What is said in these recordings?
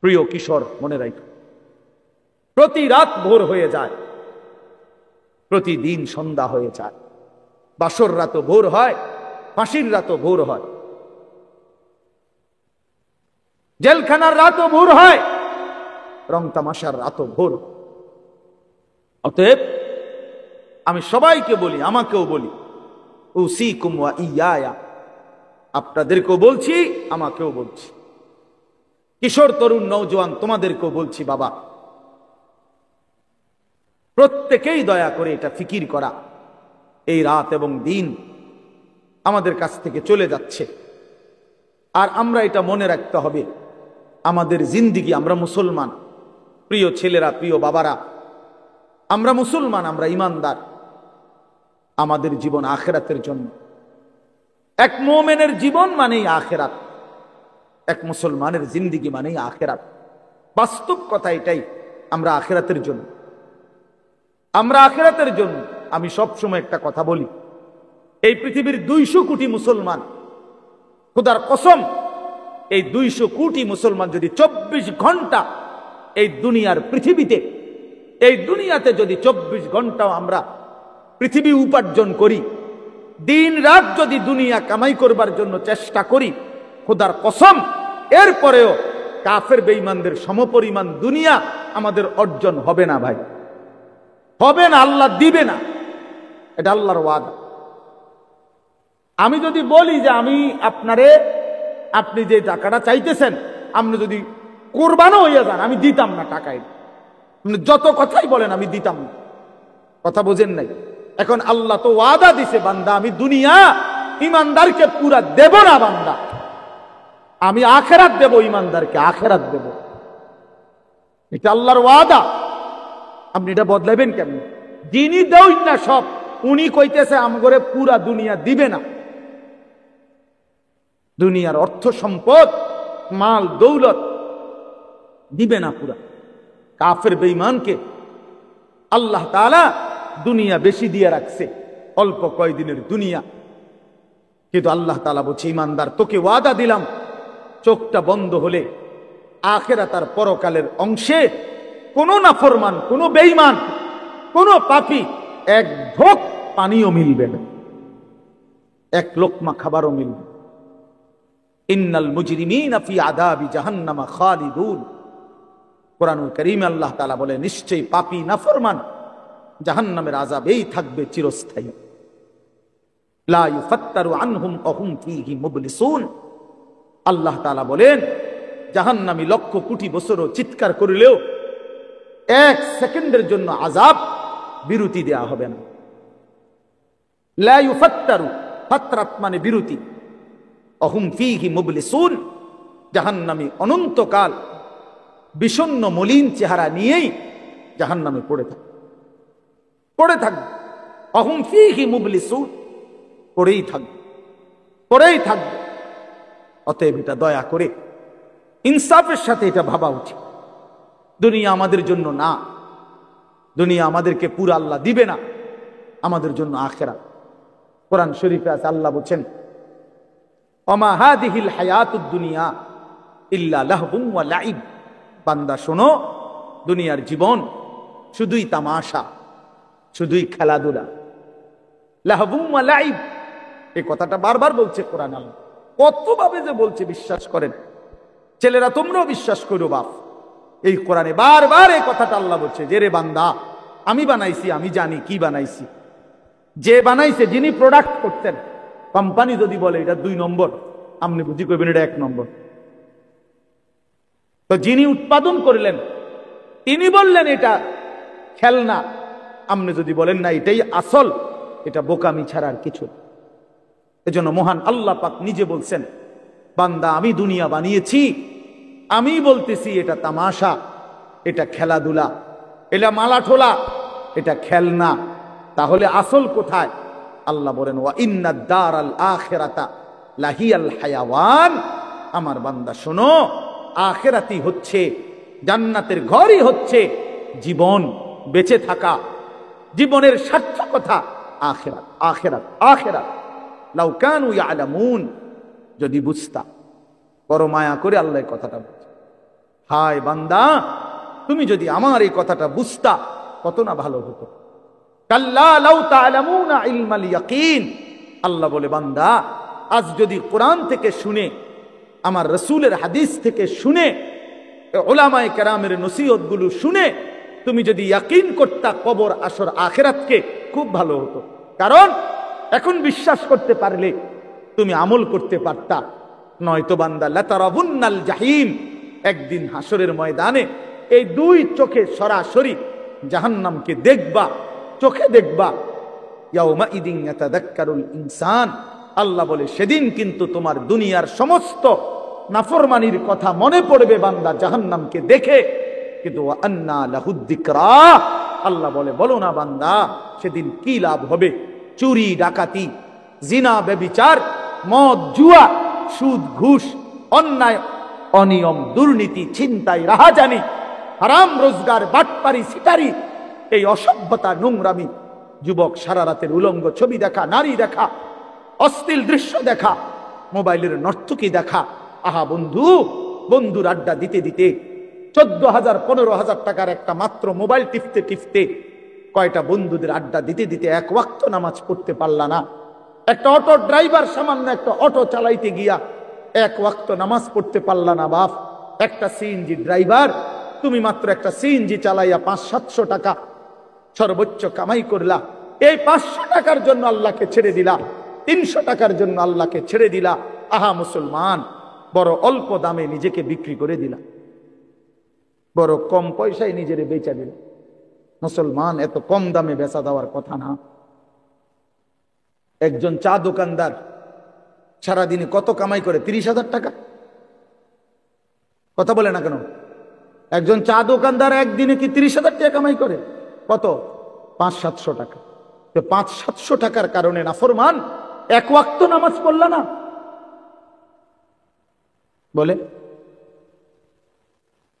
প্রিয় কিশোর, মনে রাখো, প্রতি রাত ভোর হয়ে যায়, প্রতিদিন সন্ধ্যা হয়ে যায়। বাসর রাতও ভোর হয়, ফাঁসির রাতও ভোর হয়, জেলখানার রাতও ভোর হয়, রং তামাশার রাতও ভোর। অতএব আমি সবাইকে বলি, আমাকেও বলি, উসিকুম ওয়া ইয়া, আপনাদেরকেও বলছি, আমাকেও বলছি, কিশোর তরুণ নওজোয়ান তোমাদেরকেও বলছি, বাবা প্রত্যেকেই দয়া করে এটা ফিকির করা, এই রাত এবং দিন আমাদের কাছ থেকে চলে যাচ্ছে। আর আমরা এটা মনে রাখতে হবে, আমাদের জিন্দিগি, আমরা মুসলমান, প্রিয় ছেলেরা, প্রিয় বাবারা, আমরা মুসলমান, আমরা ইমানদার। আমাদের জীবন আখেরাতের জন্য। এক মুমিনের জীবন মানেই আখেরাত, এক মুসলমানের জিন্দিগি মানেই আখেরাত। বাস্তব কথা এটাই, আমরা আখেরাতের জন্য, আমরা আখেরাতের জন্য। আমি সব সময় একটা কথা বলি, এই পৃথিবীর 200 কোটি মুসলমান, খোদার কসম, এই 200 কোটি মুসলমান যদি 24 ঘন্টা এই দুনিয়ার পৃথিবীতে, এই দুনিয়াতে যদি 24 ঘন্টাও আমরা পৃথিবী উপার্জন করি, দিন রাত যদি দুনিয়া কামাই করবার জন্য চেষ্টা করি, খোদার কসম এরপরেও কাফের বেঈমানদের সমপরিমাণ দুনিয়া আমাদের অর্জন হবে না ভাই, হবে না, আল্লাহ দিবে না, এটা আল্লাহর ওয়াদা। আমি যদি বলি যে আমি আপনারে, আপনি যে টাকাটা চাইতেছেন, আপনি যদি কোরবানও হইয়া যান, আমি দিতাম না টাকায়, যত কথাই বলেন আমি দিতাম না, কথা বোঝেন নাই? এখন আল্লাহ তো ওয়াদা দিছে, বান্দা আমি দুনিয়া ইমানদারকে পুরা দেব না, বান্দা আমি আখেরাত দেব, ইমানদারকে আখেরাত দেব, এটা আল্লাহর ওয়াদা। আপনি এটা বদলাবেন কেমন? যিনি দেউন না সব, উনি কইতেছে আমগরে পুরা দুনিয়া দিবে না। দুনিয়ার অর্থ সম্পদ, মাল দৌলত দিবে না পুরা। কাফের বেঈমানকে আল্লাহ তাআলা দুনিয়া বেশি দিয়ে রাখছে, অল্প কয়দিনের দুনিয়া। কিন্তু আল্লাহ তাআলা বলছে, ইমানদার তোকে ওয়াদা দিলাম, চোখটা বন্ধ হলে আখিরাত আর পরকালের অংশে কোন নাফরমান, কোন বেঈমান, কোন পাপী এক ঢোক পানিও মিলবে না, এক লোকমা খাবারও মিলবে। ইন্নাল মুজরিমিনা ফি আযাবি জাহান্নাম খালিদুন। কোরআনুল কারীমে আল্লাহ তাআলা বলে, নিশ্চয়ই পাপী নাফরমান জাহান্নামের আযাবেই থাকবে চিরস্থায়ী। লা ইউফাত্তারু আনহুম ওয়া হুম ফীহি মুবলিসুন। আল্লাহ তাআলা বলেন, জাহান্নামী লক্ষ কোটি বছরও চিৎকার করলেও 1 সেকেন্ডের জন্য আযাব বিরতি দেয়া হবে না। লা ইউফাত্তারু, ফাতরাত মানে বিরতি, ওয়া হুম ফীহি মুবলিসুন। জাহান্নামী অনন্তকাল বিষণ্ণ মলিন চেহারা নিয়েই জাহান্নামে পড়ে থাকবে, পড়ে থাকবে, ওয়া হুম ফীহি মুবলিসুন, পড়েই থাকবে, পড়েই থাকবে। অতএব এটা দয়া করে ইনসাফের সাথে এটা ভাবা উচিত। দুনিয়া আমাদের জন্য না, দুনিয়া আমাদেরকে পুরো আল্লাহ দিবে না, আমাদের জন্য আখিরাত। কোরআন শরীফে আছে, আল্লাহ বলেন, ওমা হাদিহিল হায়াতুদ দুনিয়া ইল্লা লাহবুন ওয়া লাইব। বান্দা শোনো, দুনিয়ার জীবন শুধুই তামাশা, শুধুই খেলাধুলা। লাহবুন ওয়া লাইব, এই কথাটা বারবার বলছে কোরআন। আল্লাহ কতভাবে যে বলছে বিশ্বাস করেন, ছেলেরা তোমরাও বিশ্বাস করো বাপ, এই কোরআনে বারবার এই কথাটা আল্লাহ বলছে যে রে বান্দা, আমি বানাইছি, আমি জানি কি বানাইছি। যে বানাইছে, যিনি প্রোডাক্ট করতেন, কোম্পানি যদি বলে এটা 2 নম্বর, আপনি বুঝি করবেন এটা 1 নম্বর। তো যিনি উৎপাদন করলেন তিনি বললেন এটা খেলনা, আপনি যদি বলেন না এটাই আসল, এটা বোকামি ছাড়া আর কিছু। এজন্য মহান আল্লাহ পাক নিজে বলছেন, বান্দা আমি দুনিয়া বানিয়েছি, আমি বলতেছি এটা তামাশা, এটা খেলাধুলা, এটা মালাঠোলা, এটা খেলনা, তাহলে আসল কোথায়? আল্লাহ বলেন, ওয়া ইন্নাদ দারাল আখিরাতা লাহিয়াল হায়াওয়ান। আমার বান্দা শোনো, আখিরাতই হচ্ছে, জান্নাতের ঘরই হচ্ছে জীবন, বেঁচে থাকা, জীবনের সার্থকতা আখিরাত, আখিরাত, আখিরাত। লাউ কানু ইয়ালামুন, যদি বুঝতা। বড় মায়া করে আল্লাহ কথাটা বলছে। হায় বান্দা, তুমি যদি আমার এই কথাটা বুঝতা কত না ভালো হতো। কাল্লা লাউ তা'লামুনা ইলমাল ইয়াকিন, আল্লাহ বলে বান্দা, আজ যদি কোরআন থেকে শুনে, আমার রাসূলের হাদিস থেকে শুনে, উলামায়ে কেরামের নসিহতগুলো শুনে তুমি যদি ইয়াকিন করতা কবর, আসর, আখিরাতকে, খুব ভালো হতো। কারণ এখন বিশ্বাস করতে পারলে তুমি আমল করতে পারতা। নয়তো বান্দা লাতারাবুন্নাল জাহিম, একদিন হাসরের ময়দানে এই দুই চোখে সরাসরি জাহান্নামকে দেখবা, চোখে দেখবা। ইয়াউমা ইদিন ইয়াতাযাক্কারুল ইনসান, আল্লাহ বলে সেদিন কিন্তু তোমার দুনিয়ার সমস্ত নাফরমানির কথা মনে পড়বে বান্দা জাহান্নামকে দেখে। কিন্তু আন্না লাহুদ যিকরা, আল্লাহ বলে বলো না বান্দা সেদিন কি লাভ হবে। চুরি, ডাকাতি, জিনা, ব্যভিচার, মদ, জুয়া, সুদ, ঘুষ, অন্যায়, অনিয়ম, দুর্নীতি, ছিনতাই, রাহাজানি, হারাম রোজগার, বাটপারি, সিটারি, এই অসভ্যতা, নোংরামি, যুবক সারা রাতের উলঙ্গ ছবি দেখা, নারী দেখা, অশ্লীল দৃশ্য দেখা, মোবাইলের নর্তকী দেখা। আহা বন্ধু, বন্ধুর আড্ডা দিতে দিতে 14,000 15,000 টাকার একটা মাত্র মোবাইল টিপতে টিপতে কয়টা বন্ধুদের আড্ডা দিতে দিতে এক ওয়াক্ত নামাজ পড়তে পারলা না। একটা অটো ড্রাইভার সামান্য একটা অটো চালাইতে গিয়া এক ওয়াক্ত নামাজ পড়তে পারলা না বাপ। একটা সিএনজি ড্রাইভার, তুমি মাত্র একটা সিএনজি চালাইয়া 500-700 টাকা সর্বোচ্চ কামাই করলা। এই 500 টাকার জন্য আল্লাহকে ছেড়ে দিলা, 300 টাকার জন্য আল্লাহকে ছেড়ে দিলা। আহা মুসলমান, বড় অল্প দামে নিজেকে বিক্রি করে দিলা, বড় কম পয়সায় নিজের বেচা দিল। মুসলমান, এত কম দামে বেচা দেওয়ার কথা না। একজন চা দোকানদার সারাদিনে কত কামাই করে? 30,000 টাকা। কথা বলে না কেন? একজন চা দোকানদার একদিনে কি 30,000 টাকা কামাই করে? কত? 500-700 টাকা। 500-700 টাকার কারণে নাফরমান এক ওয়াক্ত নামাজ পড়লা না। বলে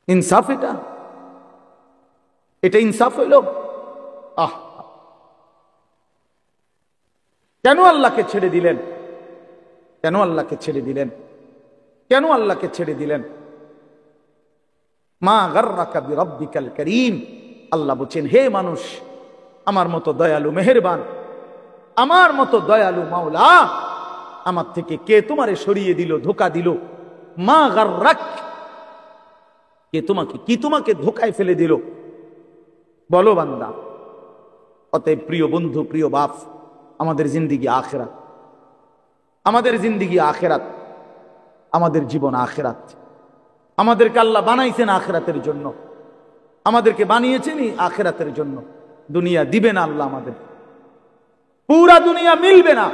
ইনসাফ? এটা ইনসাফ হইল? কেন আল্লাহকে ছেড়ে দিলেন? কেন আল্লাহকে ছেড়ে দিলেন? কেন আল্লাহকে ছেড়ে দিলেন? মা গাররাকা বিরাব্বিকাল কারীম, আল্লাহ বলেন হে মানুষ, আমার মতো দয়ালু মেহেরবান, আমার মতো দয়ালু মাওলা, আমার থেকে কে তোমারে সরিয়ে দিল, ধোঁকা দিল? মা গাররাক, কে তোমাকে, কি তোমাকে ধোঁকায় ফেলে দিল? বলো বান্দা। অতএব প্রিয় বন্ধু, প্রিয় বাপ, আমাদের জিন্দিগি আখিরাত, আমাদের জিন্দিগি আখিরাত, আমাদের জীবন আখিরাত। আমাদেরকে আল্লাহ বানাইছেন আখিরাতের জন্য, আমাদেরকে বানিয়েছেনই আখিরাতের জন্য। দুনিয়া দিবে না আল্লাহ আমাদের, পুরা দুনিয়া মিলবে না।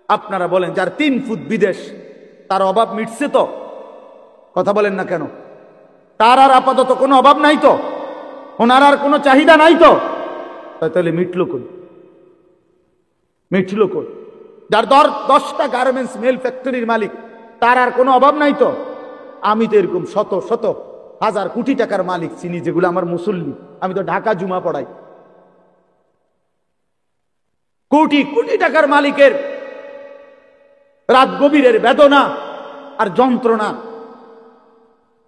আপনারা বলেন যার 3 ফুট বিদেশ, তার অভাব মিটছে তো? কথা বলেন না কেন? তার আর আপাতত কোনো অভাব নাই তো? ওনার আর কোনো চাহিদা নাই তো? তাহলে মিটলো কই? মিটলো কই? যার 10টা গার্মেন্টস মেল ফ্যাক্টরির মালিক, তার আর কোনো অভাব নাই তো? আমি তো এরকম শত শত হাজার কোটি টাকার মালিক চিনি, যেগুলো আমার মুসল্লি। আমি তো ঢাকা জুমা পড়াই। কোটি কোটি টাকার মালিকের রাত গভীরের বেদনা আর যন্ত্রণা,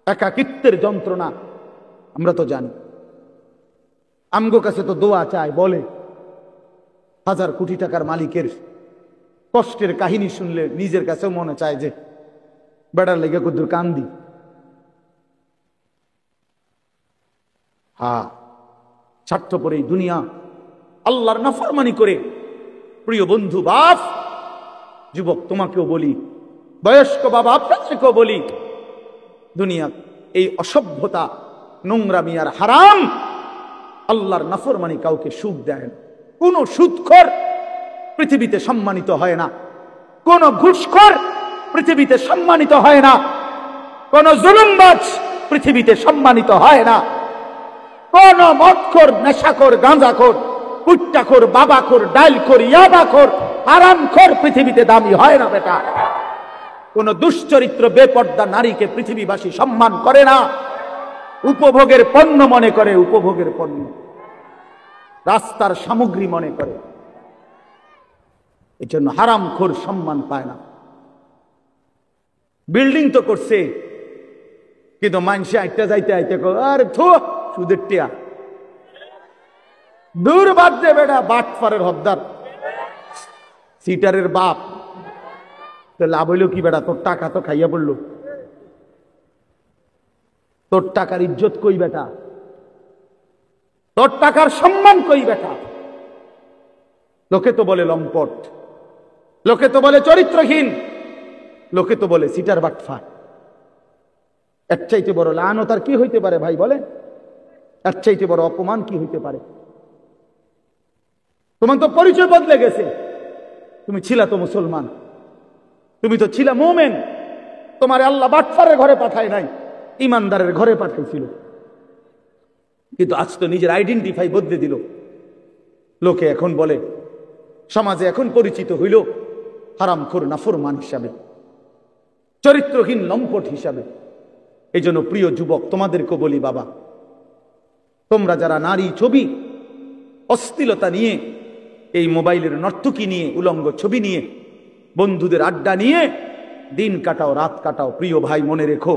একাকিত্বের যন্ত্রণা আমরা তো জানি। আমগো কাছে তো দোয়া চায়, বলে হাজার কোটি টাকার মালিকের কষ্টের কাহিনী শুনলে নিজের কাছেও মনে চায় যে বেড়ার লেগে কদ্দুর কান্দি। হ্যাঁ, স্বার্থপর এই দুনিয়া, আল্লাহর নাফরমানি করে। প্রিয় বন্ধু, বাপ, যুবক তোমাকেও বলি, বয়স্ক বাবা আপনাদেরকেও বলি, দুনিয়া এই অসভ্যতা, নোংরামি আর হারাম, আল্লাহর নাফরমানি কাউকে সুখ দেয় না। কোন সুদখোর পৃথিবীতে সম্মানিত হয় না, কোন ঘুষখোর পৃথিবীতে সম্মানিত হয় না, কোন জুলুমবাজ পৃথিবীতে সম্মানিত হয় না, কোন মদখোর, নেশাখোর, গাঁজাখোর, কুট্টাখোর, বাবাখোর, ডাইলখোর, ইয়াবাখোর, হারামখোর পৃথিবীতে দামি হয় না বেটা। কোন দুশ্চরিত্র বেপর্দা নারীকে পৃথিবীবাসী সম্মান করে না, উপভোগের পণ্য মনে করে, উপভোগের পণ্য, রাস্তার সামগ্রী মনে করে। এই জন্য হারামখোর সম্মান পায় না। বিল্ডিং তো করছে, কিন্তু মানুষে আইটা যাইতে আইতে আরে থু সুদের টিয়া দূর বাদ দে বেটা, বাটফারের হদ্দার সিটারের বাপ। তো লাভ হইল কি বেটা? তোর টাকা তো খাইয়া পড়লো, তোর টাকার ইজ্জত কই বেটা? তোর টাকার সম্মান কই বেটা? লোকে তো বলে লম্পট, লোকে তো বলে চরিত্রহীন, লোকে তো বলে সিটার বাটফা। এর চাইতে বড় লানত আর কি হইতে পারে ভাই বলে? এর চাইতে বড় অপমান কি হইতে পারে? তোমার তো পরিচয় বদলে গেছে। তুমি ছিলা তো মুসলমান, তুমি তো ছিলা মুমিন। তোমার আল্লাহ বাটফারের ঘরে পাঠায় নাই, ইমানদারের ঘরে পাঠাইছিল। কিন্তু আজ তো নিজের আইডেন্টিফাই বদলে দিল। লোকে এখন বলে, সমাজে এখন পরিচিত হইল হারামখোর নাফরমান হিসাবে, চরিত্রহীন লম্পট হিসাবে। এই জন্য প্রিয় যুবক, তোমাদেরকে বলি বাবা, তোমরা যারা নারী ছবি, অশ্লীলতা নিয়ে, এই মোবাইলের নর্তকী নিয়ে, উলঙ্গ ছবি নিয়ে, বন্ধুদের আড্ডা নিয়ে দিন কাটাও, রাত কাটাও, প্রিয় ভাই মনে রেখো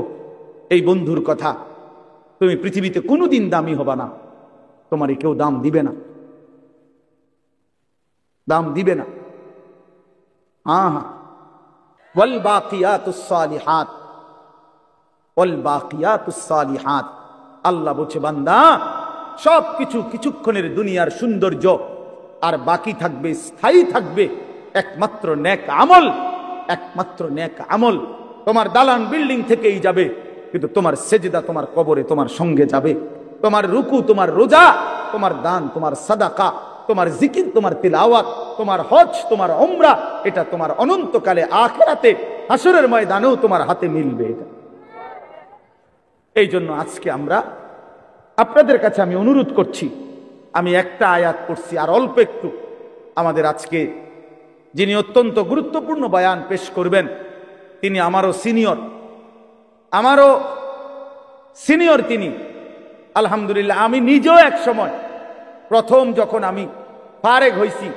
এই বন্ধুর কথা, তুমি পৃথিবীতে কোনোদিন দামি হবা না। তোমার কেউ দাম দিবে না, দাম দিবে না। হ্যাঁ হ্যাঁ, ওয়াল বাকিয়াতুস সালিহাত, ওয়াল বাকিয়াতুস সালিহাত। আল্লাহ বলছে বান্দা, সবকিছু কিছুক্ষণের দুনিয়ার সৌন্দর্য, আর বাকি থাকবে, স্থায়ী থাকবে একমাত্র নেক আমল, একমাত্র নেক আমল। তোমার দালান বিল্ডিং থেকেই যাবে, কিন্তু তোমার সেজদা তোমার কবরে তোমার সঙ্গে যাবে। তোমার রুকু, তোমার রোজা, তোমার দান, তোমার সাদাকা, তোমার জিকির, তোমার তিলাওয়াত, তোমার হজ, তোমার উমরা, এটা তোমার অনন্তকালে আখিরাতে হাসরের ময়দানেও তোমার হাতে মিলবে। এটা এই জন্য আজকে আমরা আপনাদের কাছে আমি অনুরোধ করছি, আমি একটা আয়াত পড়ছি আর অল্প একটু। আমাদের আজকে যিনি অত্যন্ত গুরুত্বপূর্ণ বয়ান পেশ করবেন, তিনি আমারও সিনিয়র তিনি। আলহামদুলিল্লাহ, আমি নিজেও এক সময় প্রথম যখন আমি ফারেগ হয়েছি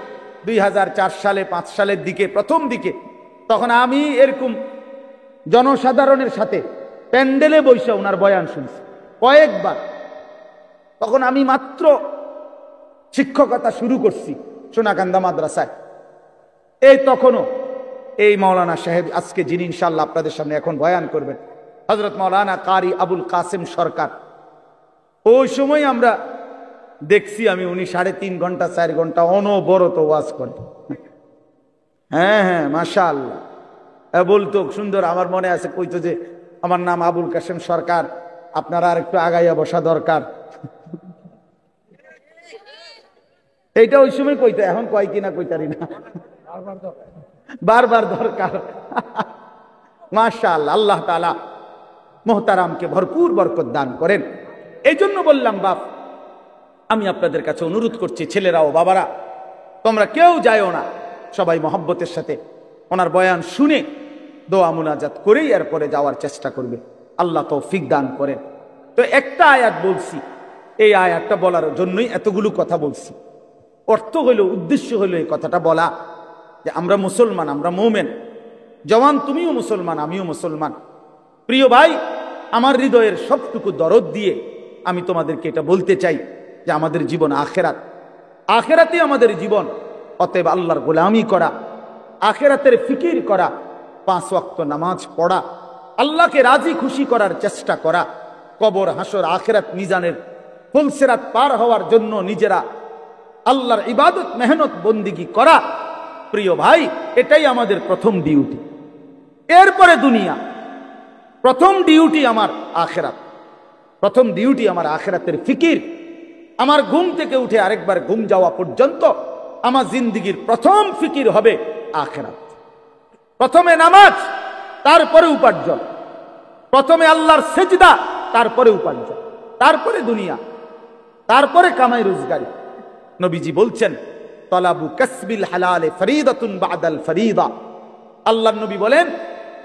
2004 সালে 5 সালের দিকে, প্রথম দিকে, তখন আমি এরকম জনসাধারণের সাথে প্যান্ডেলে বসে ওনার বয়ান শুনছি কয়েকবার। তখন আমি মাত্র শিক্ষকতা শুরু করছি সোনাকান্দা মাদ্রাসায়। এই তখনও এই মাওলানা সাহেব, আজকে যিনি ইনশাআল্লাহ আপনাদের সামনে এখন বয়ান করবেন, হযরত মাওলানা কারি আবুল কাসেম সরকার, ওই সময় আমরা দেখছি আমি উনি 3.5 ঘন্টা 4 ঘন্টা অনবরত ওয়াজ করেন। হ্যাঁ হ্যাঁ, মাশাআল্লাহ বলতো সুন্দর। আমার মনে আছে, কইতো যে আমার নাম আবুল কাসেম সরকার, আপনারা আর একটু আগাইয়া বসা দরকার। এইটা ওই সময় কইতো, এখন কয় কিনা কইতারি না, বারবার দরকার। মাশাআল্লাহ, আল্লাহ তাআলা মুহতারামকে ভরপুর বরকত দান করেন। এই জন্য বললাম বাপ, আমি আপনাদের কাছে অনুরোধ করছি, ছেলেরা ও বাবারা, তোমরা কেউ যায়ও না, সবাই মহব্বতের সাথে ওনার বয়ান শুনে দোয়া মুনাজাত করেই এরপরে যাওয়ার চেষ্টা করবে। আল্লাহ তৌফিক দান করেন। তো একটা আয়াত বলছি, এই আয়াতটা বলার জন্যই এতগুলো কথা বলছি। অর্থ হইল, উদ্দেশ্য হইল এই কথাটা বলা যে আমরা মুসলমান, আমরা মুমিন। জওয়ান, তুমিও মুসলমান, আমিও মুসলমান। প্রিয় ভাই, আমার হৃদয়ের সবটুকু দরদ দিয়ে আমি তোমাদেরকে এটা বলতে চাই যে আমাদের জীবন আখেরাত, আখেরাতে আমাদের জীবন। অতএব আল্লাহর গোলামি করা, আখেরাতের ফিকির করা, 5 ওয়াক্ত নামাজ পড়া, আল্লাহকে রাজি খুশি করার চেষ্টা করা, কবর, হাসর, আখেরাত, মিজানের ফুলসিরাত পার হওয়ার জন্য নিজেরা আল্লাহর ইবাদত, মেহনত, বন্দিগি করা। প্রিয় ভাই, এটাই আমাদের প্রথম ডিউটি। এরপরে দুনিয়া। প্রথম ডিউটি আমার আখেরাত, প্রথম ডিউটি আমার আখেরাতের ফিকির। আমার ঘুম থেকে উঠে আরেকবার ঘুম যাওয়া পর্যন্ত আমার জিন্দিগির প্রথম ফিকির হবে আখেরাত। প্রথমে নামাজ, তারপরে উপার্জন। প্রথমে আল্লাহর সেজদা, তারপরে উপার্জন, তারপরে দুনিয়া, তারপরে কামাই রোজগারি। নবীজি বলছেন, তলাবু কাসবিল হালালে ফরিদাতুন বাদাল ফরিদা। আল্লাহর নবী বলেন,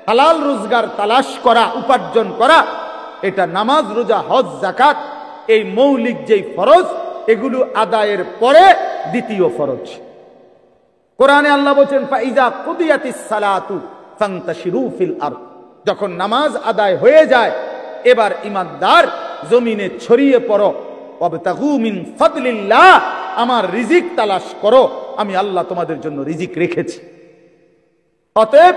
হালাল রোজগার তালাশ করা, উপার্জন করা, এটা নামাজ, রোজা, হজ, যাকাত, এই মৌলিক যেই ফরজ, এগুলো আদায়ের পরে দ্বিতীয় ফরজ। কোরআনে আল্লাহ বলেন, ফাইজা কুদিয়াতিস সালাতু ফান্তাশিরু ফিল আরদ। যখন নামাজ আদায় হয়ে যায়, এবার ইমানদার জমিনে ছড়িয়ে পড়ো, ওয়াবতাগু মিন ফাদলিল্লাহ, আমার রিজিক তালাশ করো, আমি আল্লাহ তোমাদের জন্য রিজিক রেখেছি। অতএব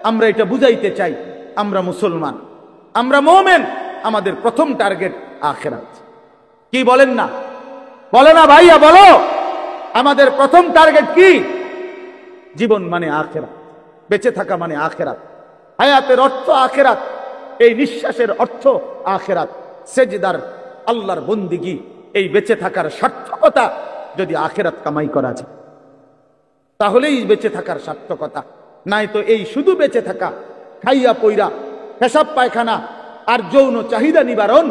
আমরা এটা বুঝাইতে চাই, আমরা মুসলমান, আমরা মুমিন, আমাদের প্রথম টার্গেট আখিরাত। কি বলেন না? বলো না ভাইয়া, বলো, আমাদের প্রথম টার্গেট কি? জীবন মানে আখিরাত, বেঁচে থাকা মানে আখিরাত, হায়াতের অর্থ আখিরাত, এই নিঃশ্বাসের অর্থ আখিরাত, সেজদার আল্লাহর বন্দিগি, এই বেঁচে থাকার সার্থকতা যদি আখিরাত কামাই করা যায় তাহলেই বেঁচে থাকার সার্থকতা। নাই তো এই শুধু বেঁচে থাকা, খাইয়া পইরা, পেশাব পায়খানা আর যৌন চাহিদা নিবারণ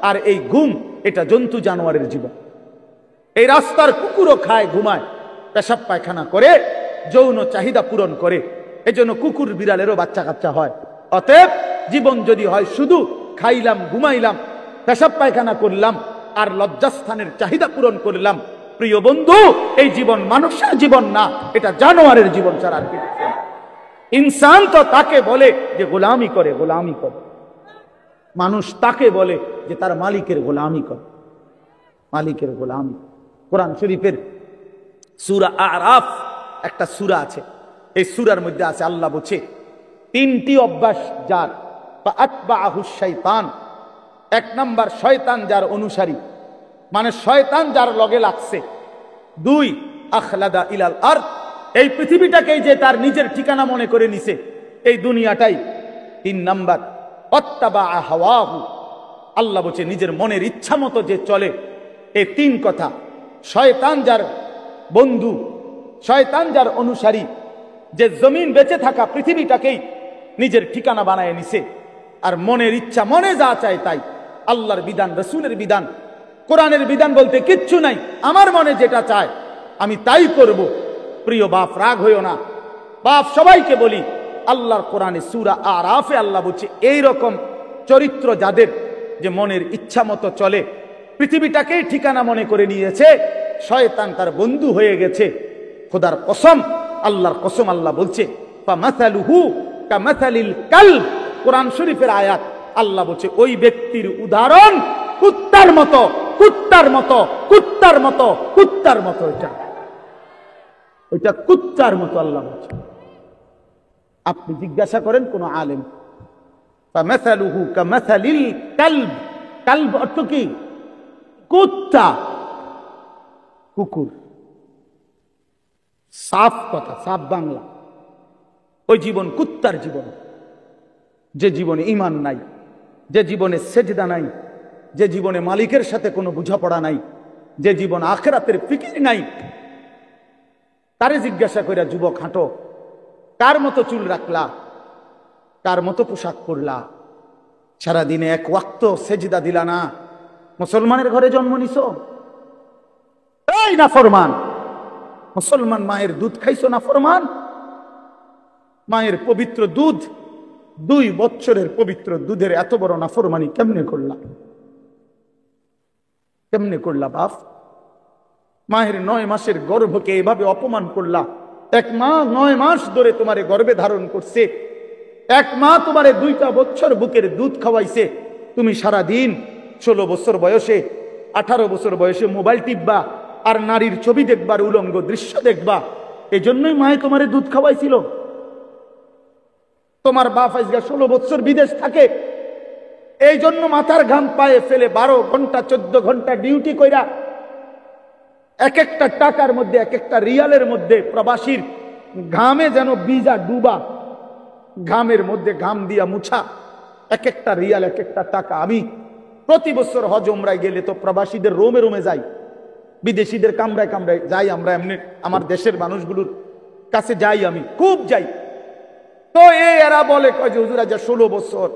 আর এই ঘুম, এটা জন্তু জানোয়ারের জীবন। এই রাস্তার কুকুরও খায়, ঘুমায়, পেশাব পায়খানা করে, যৌন চাহিদা পূরণ করে, এজন্য কুকুর বিড়ালেরও বাচ্চা কাচ্চা হয়। অতএব জীবন যদি হয় শুধু খাইলাম, ঘুমাইলাম, পেশাব পায়খানা করলাম আর লজ্জাস্থানের চাহিদা পূরণ করলাম, প্রিয় বন্ধু, এই জীবন মানুষের জীবন না, এটা জানোয়ারের জীবন ছাড়া আর কিছু না। ইনসান তো তাকে বলে যে গোলামি করে, গোলামি করে। মানুষ তাকে বলে যে তার মালিকের গোলামি করে, মালিকের গোলামি। কোরআন শরীফের সূরা আরাফ একটা সূরা আছে, এই সূরার মধ্যে আছে, আল্লাহ বলছে তিনটি অভ্যাস যার, ফাআতবাআহুশ শাইতান, এক নাম্বার শয়তান যার অনুসারী, মানে শয়তান যার লগে লাগছে। দুই, আখলাদা ইলাল আরদ, এই পৃথিবীটাকেই যে তার নিজের ঠিকানা মনে করে নিছে, এই দুনিয়াটাই। তিন নাম্বার, অত্তাবা হাওয়াহু, আল্লাহ বলছে নিজের মনের ইচ্ছা মতো যে চলে। এই তিন কথা, শয়তান যার বন্ধু, শয়তান যার অনুসারী, যে জমিন বেঁচে থাকা পৃথিবীটাকেই নিজের ঠিকানা বানায় নিছে, আর মনের ইচ্ছা, মনে যা চায় তাই। আল্লাহর বিধান, রসুলের বিধান, কোরআনের বিধান বলতে কিচ্ছু নাই, আমার মনে যেটা চায় আমি তাই করব। প্রিয় বাপ, রাগ হইও না, বাপ সবাইকে বলি, আল্লাহর কোরআনে সূরা আরাফে আল্লাহ বলছে এইরকম চরিত্র যাদের, যে মনের ইচ্ছা মতো চলে, পৃথিবীটাকেই ঠিকানা মনে করে নিয়েছে, শয়তান তার বন্ধু হয়ে গেছে। খোদার কসম, আল্লাহর কসম, আল্লাহ বলছে ফামাসালুহু কামাসালিল কালব, কোরআন শরীফের আয়াত। আল্লাহ বলছে ওই ব্যক্তির উদাহরণ কুত্তার মতো, কুত্তার মতো, কুত্তার মতো, কুত্তার মতো। ওইটা কুত্তার মতো আল্লাহ বলছে। আপনি জিজ্ঞাসা করেন কোন আলেম, ফামাসালুহু কামাসালিল কালব, কালব অর্থ কি? কুত্তা, কুকুর, সাফ কথা, সাফ বাংলা। ওই জীবন কুত্তার জীবন, যে জীবনে ঈমান নাই, যে জীবনে সেজদা নাই, যে জীবনে মালিকের সাথে কোনো বোঝাপড়া নাই, যে জীবন আখিরাতের ফিকির নাই। তারে জিজ্ঞাসা কইরা, যুবক হাঁটো, কার মতো চুল রাখলা, কার মতো পোশাক পরলা, সারাদিনে এক ওয়াক্ত সেজদা দিলা না, মুসলমানের ঘরে জন্ম নিছো? এই নাফরমান, মুসলমান মায়ের দুধ খাইছো নাফরমান? মায়ের পবিত্র দুধ, 2 বছরের পবিত্র দুধের এত বড় নাফরমানি কেমনে করলা? কেমনে করলা বাপ? মায়ের 9 মাসের গর্ভকে এভাবে অপমান করলা। এক মা 9 মাস ধরে তোমারে গর্ভে ধারণ করছে, এক মা তোমারে 2টা বছর বুকের দুধ খাওয়াইছে। তুমি সারা দিন 16 বছর বয়সে, 18 বছর বয়সে মোবাইল টিপবা আর নারীর ছবি দেখবার, উলঙ্গ দৃশ্য দেখবা। এই জন্যই মায়ে তোমারে দুধ খাওয়াইছিল। তোমার বাপ আজকে 16 বছর বিদেশ থাকে, এই জন্য মাথার ঘাম পায়ে ফেলে 12 ঘন্টা 14 ঘন্টা ডিউটি কইরা এক একটা টাকার মধ্যে, এক একটা রিয়ালের মধ্যে প্রবাসীর ঘামে যেন বীজা ডুবা, ঘামের মধ্যে ঘাম দিয়া মুছা, এক একটা রিয়াল, এক একটা টাকা। আমি প্রতি বছর হজ উমরায় গেলে তো প্রবাসীদের রোমে রোমে যাই, বিদেশিদের কামরায় কামরায় যাই। আমরা এমনি আমার দেশের মানুষগুলোর কাছে যাই, আমি খুব যাই। তো এরা বলে কয় যে হুজুর আজ 16 বছর,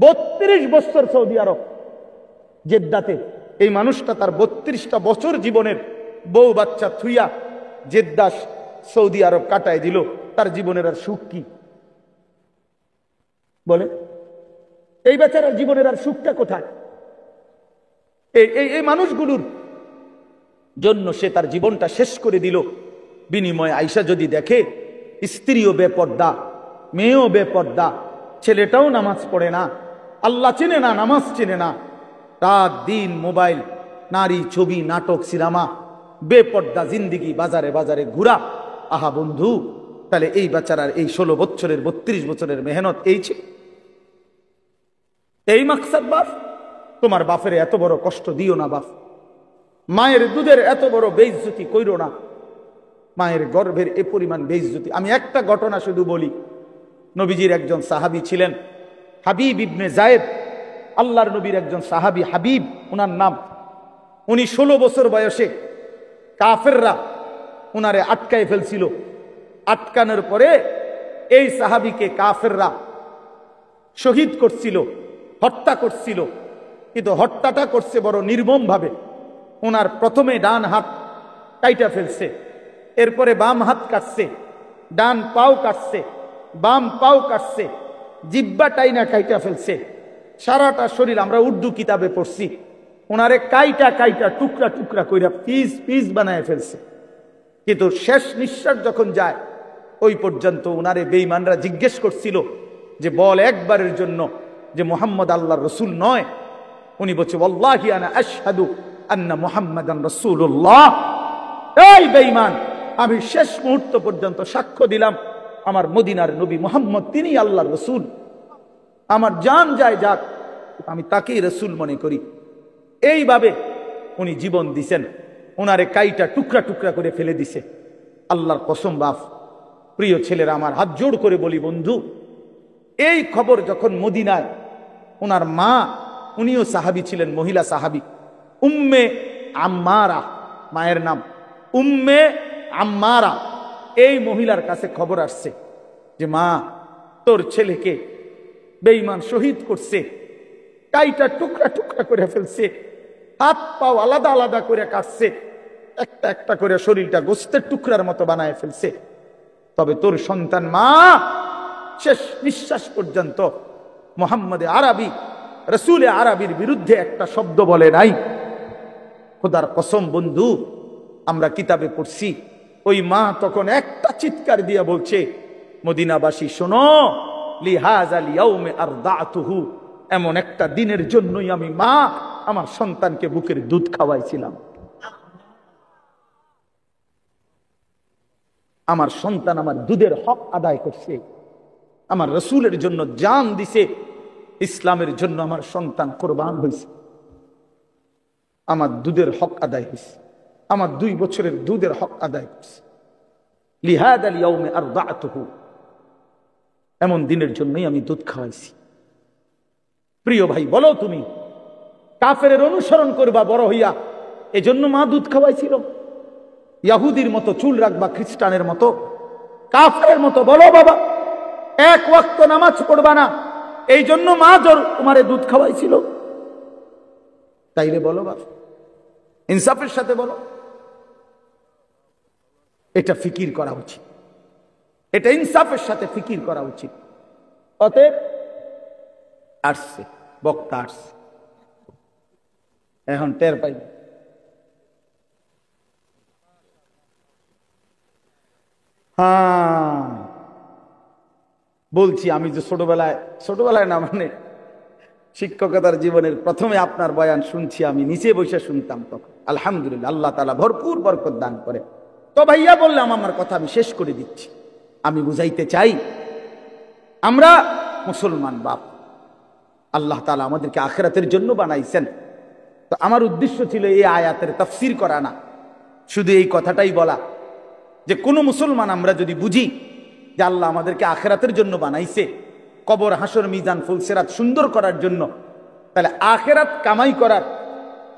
32 বছর সৌদি আরব জেদ্দাতে। এই মানুষটা তার 32টা বছর জীবনের বউ বাচ্চা থুইয়া জেদ্দা সৌদি আরব কাটায় দিল। তার জীবনের আর সুখ কি বলে? এই বেচারার জীবনের আর সুখটা কোথায়? এই মানুষগুলোর জন্য সে তার জীবনটা শেষ করে দিল। বিনিময়ে আয়েশা যদি দেখে স্ত্রীও বেপর্দা, মেয়েও বেপর্দা, ছেলেটাও নামাজ পড়ে না, আল্লাহ চিনে না, নামাজ চিনে না, রাত দিন মোবাইল, নারী, ছবি, নাটক, সিনেমা, বেপর্দা জিন্দিগি, বাজারে বাজারে ঘুরা। আহা বন্ধু, তাহলে এই বাচ্চারার এই 16 বছরের 32 বছরের মেহনত এই ছিল, এই মাকসাদ। বাপ, তোমার বাপের এত বড় কষ্ট দিও না বাপ, মায়ের দুধের এত বড় বেইজ্জতি কইরো না, মায়ের গর্ভের এ পরিমাণ বেইজ্জতি। আমি একটা ঘটনা শুধু বলি। নবীজির একজন সাহাবী ছিলেন হাবিব ইবনে জায়েদ, আল্লাহর নবীর একজন সাহাবী হাবিব ওনার নাম। উনি 16 বছর বয়সে কাফেররা উনারে আটকায় ফেলছিল। আটকানোর পরে এই সাহাবীকে কাফেররা শহীদ করছিল, হত্যা করছিল। কিন্তু হত্যাটা করছে বড় নির্মম ভাবে। ওনার প্রথমে ডান হাত কাইটা ফেলছে, এরপরে বাম হাত কাটছে, ডান পাও কাটছে, বাম পাও কাটছে, জিব্বা টাইনা কাইটা ফেলছে, সারাটা শরীর। আমরা উর্দু কিতাবে পড়ছি, ওনারে কাইটা কাইটা টুকরা টুকরা কইরা পিস পিস বানায় ফেলছে। কিন্তু শেষ নিঃশ্বাস যখন যায়, ওই পর্যন্ত ওনারে বেঈমানরা জিজ্ঞেস করছিল যে বল একবারের জন্য যে মুহাম্মদ আল্লাহর রসুল নয়। উনি বলছে ওয়াল্লাহি আনা আশহাদু আন্না মুহাম্মাদান রাসূলুল্লাহ। এই বেঈমান, আমি শেষ মুহূর্ত পর্যন্ত সাক্ষ্য দিলাম আমার মদিনার নবী মুহাম্মদ তিনি আল্লাহর রসুল। আমার জান যায় যাক, আমি তাকেই রসুল মনে করি। এইভাবে উনি জীবন দিছেন। ওনারে কাইটা টুকরা টুকরা করে ফেলে দিছে। আল্লাহর কসম বাপ, প্রিয় ছেলেরা, আমার হাত জোড় করে বলি বন্ধু, এই খবর যখন মদিনায় ওনার মা, উনিও সাহাবী ছিলেন, মহিলা সাহাবী, উম্মে আম্মারা মায়ের নাম, উম্মে আম্মারা, এই মহিলার কাছে খবর আসছে যে মা, তোর ছেলেকে বেঈমান শহীদ করছে, কাইটা টুকরা টুকরা করে ফেলছে, হাত পাও আলাদা আলাদা করে কাটছে, একটা একটা করে শরীরটা গোস্তের টুকরার মতো বানায় ফেলছে। তবে তোর সন্তান মা শেষ নিঃশ্বাস পর্যন্ত মুহাম্মদে আরবি, রসুলে আরবির বিরুদ্ধে একটা শব্দ বলে নাই। খোদার কসম বন্ধু, আমরা কিতাবে পড়ছি, ওই মা তখন একটা চিৎকার দিয়ে বলছে, মদিনাবাসী শোনো, লিহাযাল ইয়াউমে আরদাতুহু, এমন একটা দিনের জন্যই আমি মা আমার সন্তানকে বুকের দুধ খাওয়াইছিলাম। আমার সন্তান আমার দুধের হক আদায় করছে, আমার রসুলের জন্য জান দিছে, ইসলামের জন্য আমার সন্তান কোরবান হয়েছে, আমার দুধের হক আদায় হয়েছে, আমার 2 বছরের দুধের হক আদায় করছে। লিহাযাল ইয়াউমে আরদাতুহু, এমন দিনের জন্যই আমি দুধ খাওয়াইছি। প্রিয় ভাই, বলো তুমি কাফেরের অনুসরণ করবা বড় হইয়া, এজন্য মা দুধ খাওয়াইছিল? ইহুদির মতো চুল রাখবা, খ্রিস্টানের মতো, কাফেরের মতো? বলো বাবা, 1 ওয়াক্ত নামাজ পড়বা না, এই জন্য মা তোমারে দুধ খাওয়াইছিল? তাইলে বলো বাবা, ইনসাফের সাথে বলো। এটা ফিকির করা উচিত, এটা ইনসাফের সাথে ফিকির করা উচিত। অতএব আসছে বক্তা, আসছে, এখন টের পাই। হ্যাঁ, বলছি আমি যে ছোটবেলায় না, মানে শিক্ষকতার জীবনের প্রথমে আপনার বয়ান শুনছি, আমি নিচে বসে শুনতাম তখন। আলহামদুলিল্লাহ, আল্লাহ তাআলা ভরপুর বরকত দান করে। তো ভাইয়া বললাম, আমার কথা আমি শেষ করে দিচ্ছি। আমি বুঝাইতে চাই, আমরা মুসলমান বাপ, আল্লাহ তাআলা আমাদেরকে আখিরাতের জন্য বানাইছেন। তো আমার উদ্দেশ্য ছিল এই আয়াতের তাফসীর করা না, শুধু এই কথাটাই বলা যে কোন মুসলমান আমরা যদি বুঝি যে আল্লাহ আমাদেরকে আখিরাতের জন্য বানাইছে, কবর, হাসর, মিজান, ফুলসিরাত সুন্দর করার জন্য, তাহলে আখিরাত কামাই করার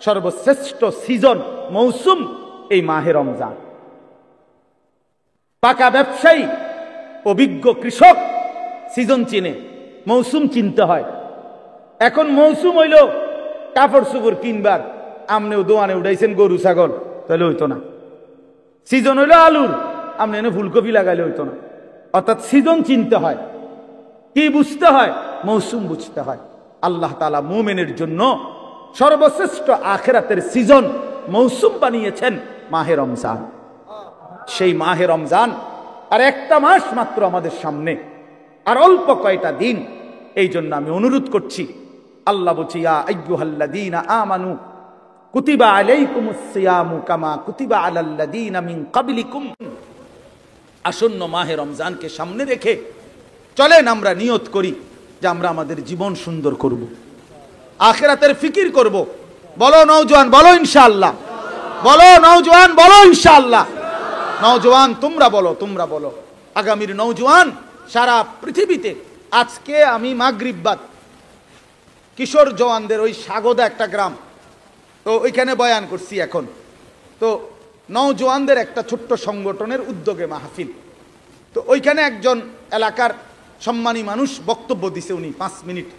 সর্বশ্রেষ্ঠ সিজন, মৌসুম এই মাহে রমজান। পাকা ব্যবসায়ী, অভিজ্ঞ কৃষক সিজন চিনে, মৌসুম চিনতে হয়। এখন মৌসুম হইল কাপড় চোপড় কিনবার, আমনেও দোয়ানে উঠাইছেন গরু ছাগল, তাহলে হইতো না। সিজন হইল আলুর, আমনে এনে ফুলকপি লাগাইলে হইতো না। অর্থাৎ সিজন চিনতে হয়। কি বুঝতে হয়? মৌসুম বুঝতে হয়। আল্লাহ তাআলা মুমিনের জন্য সর্বশ্রেষ্ঠ আখিরাতের সিজন, মৌসুম বানিয়েছেন মাহে রমজান। সেই মাহে রমজান আর একটা মাস মাত্র আমাদের সামনে, আর অল্প কয়টা দিন। এই জন্য আমি অনুরোধ করছি, আল্লাহ বলছে ইয়া আইয়ুহাল্লাযীনা আমানু কুতিবা আলাইকুমুস সিয়ামু কামা কুতিবা আলাল্লাযীনা মিন ক্বাবলিকুম। আসন্ন মাহে রমজানকে সামনে রেখে চলেন আমরা নিয়ত করি যে আমরা আমাদের জীবন সুন্দর করব, আখিরাতের ফিকির করব। বলো নওজোয়ান, বলো ইনশাআল্লাহ। বলো নওজোয়ান, বলো ইনশাআল্লাহ। নওজোয়ান তোমরা বলো, তোমরা বলো। আগামীর নওজোয়ান সারা পৃথিবীতে। আজকে আমি মাগরিব বাদ কিশোর জওয়ানদের ওই সাগদা একটা গ্রাম, তো ওইখানে বয়ান করছি এখন। তো নওজোয়ানদের একটা ছোট্ট সংগঠনের উদ্যোগে মাহফিল। তো ওইখানে একজন এলাকার সম্মানী মানুষ বক্তব্য দিছে, উনি 5 মিনিট।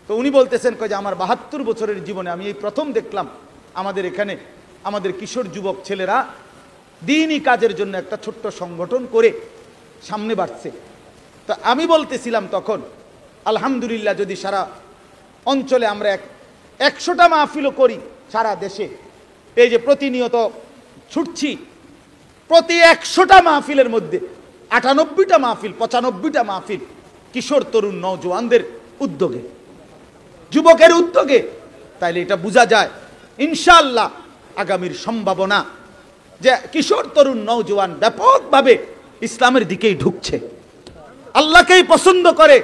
তো উনি বলতেছেন যে আমার 72 বছরের জীবনে আমি এই প্রথম দেখলাম আমাদের এখানে আমাদের কিশোর যুবক ছেলেরা দিনই কাজের জন্য একটা ছোট্ট সংগঠন করে সামনে বাড়ছে। তো আমি বলতেছিলাম তখন, আলহামদুলিল্লাহ, যদি সারা অঞ্চলে আমরা 100টা মাহফিলও করি সারা দেশে, এই যে প্রতিনিয়ত ছুটছি, প্রতি 100টা মাহফিলের মধ্যে 98টা মাহফিল, 95টা মাহফিল কিশোর তরুণ নওজোয়ানদের উদ্যোগে, যুবকের উদ্যোগে, তাইলে এটা বোঝা যায় ইনশাআল্লাহ আগামীর সম্ভাবনা যে কিশোর তরুণ নওজোয়ান ব্যাপকভাবে ইসলামের দিকেই ঢুকছে, আল্লাহকেই পছন্দ করে।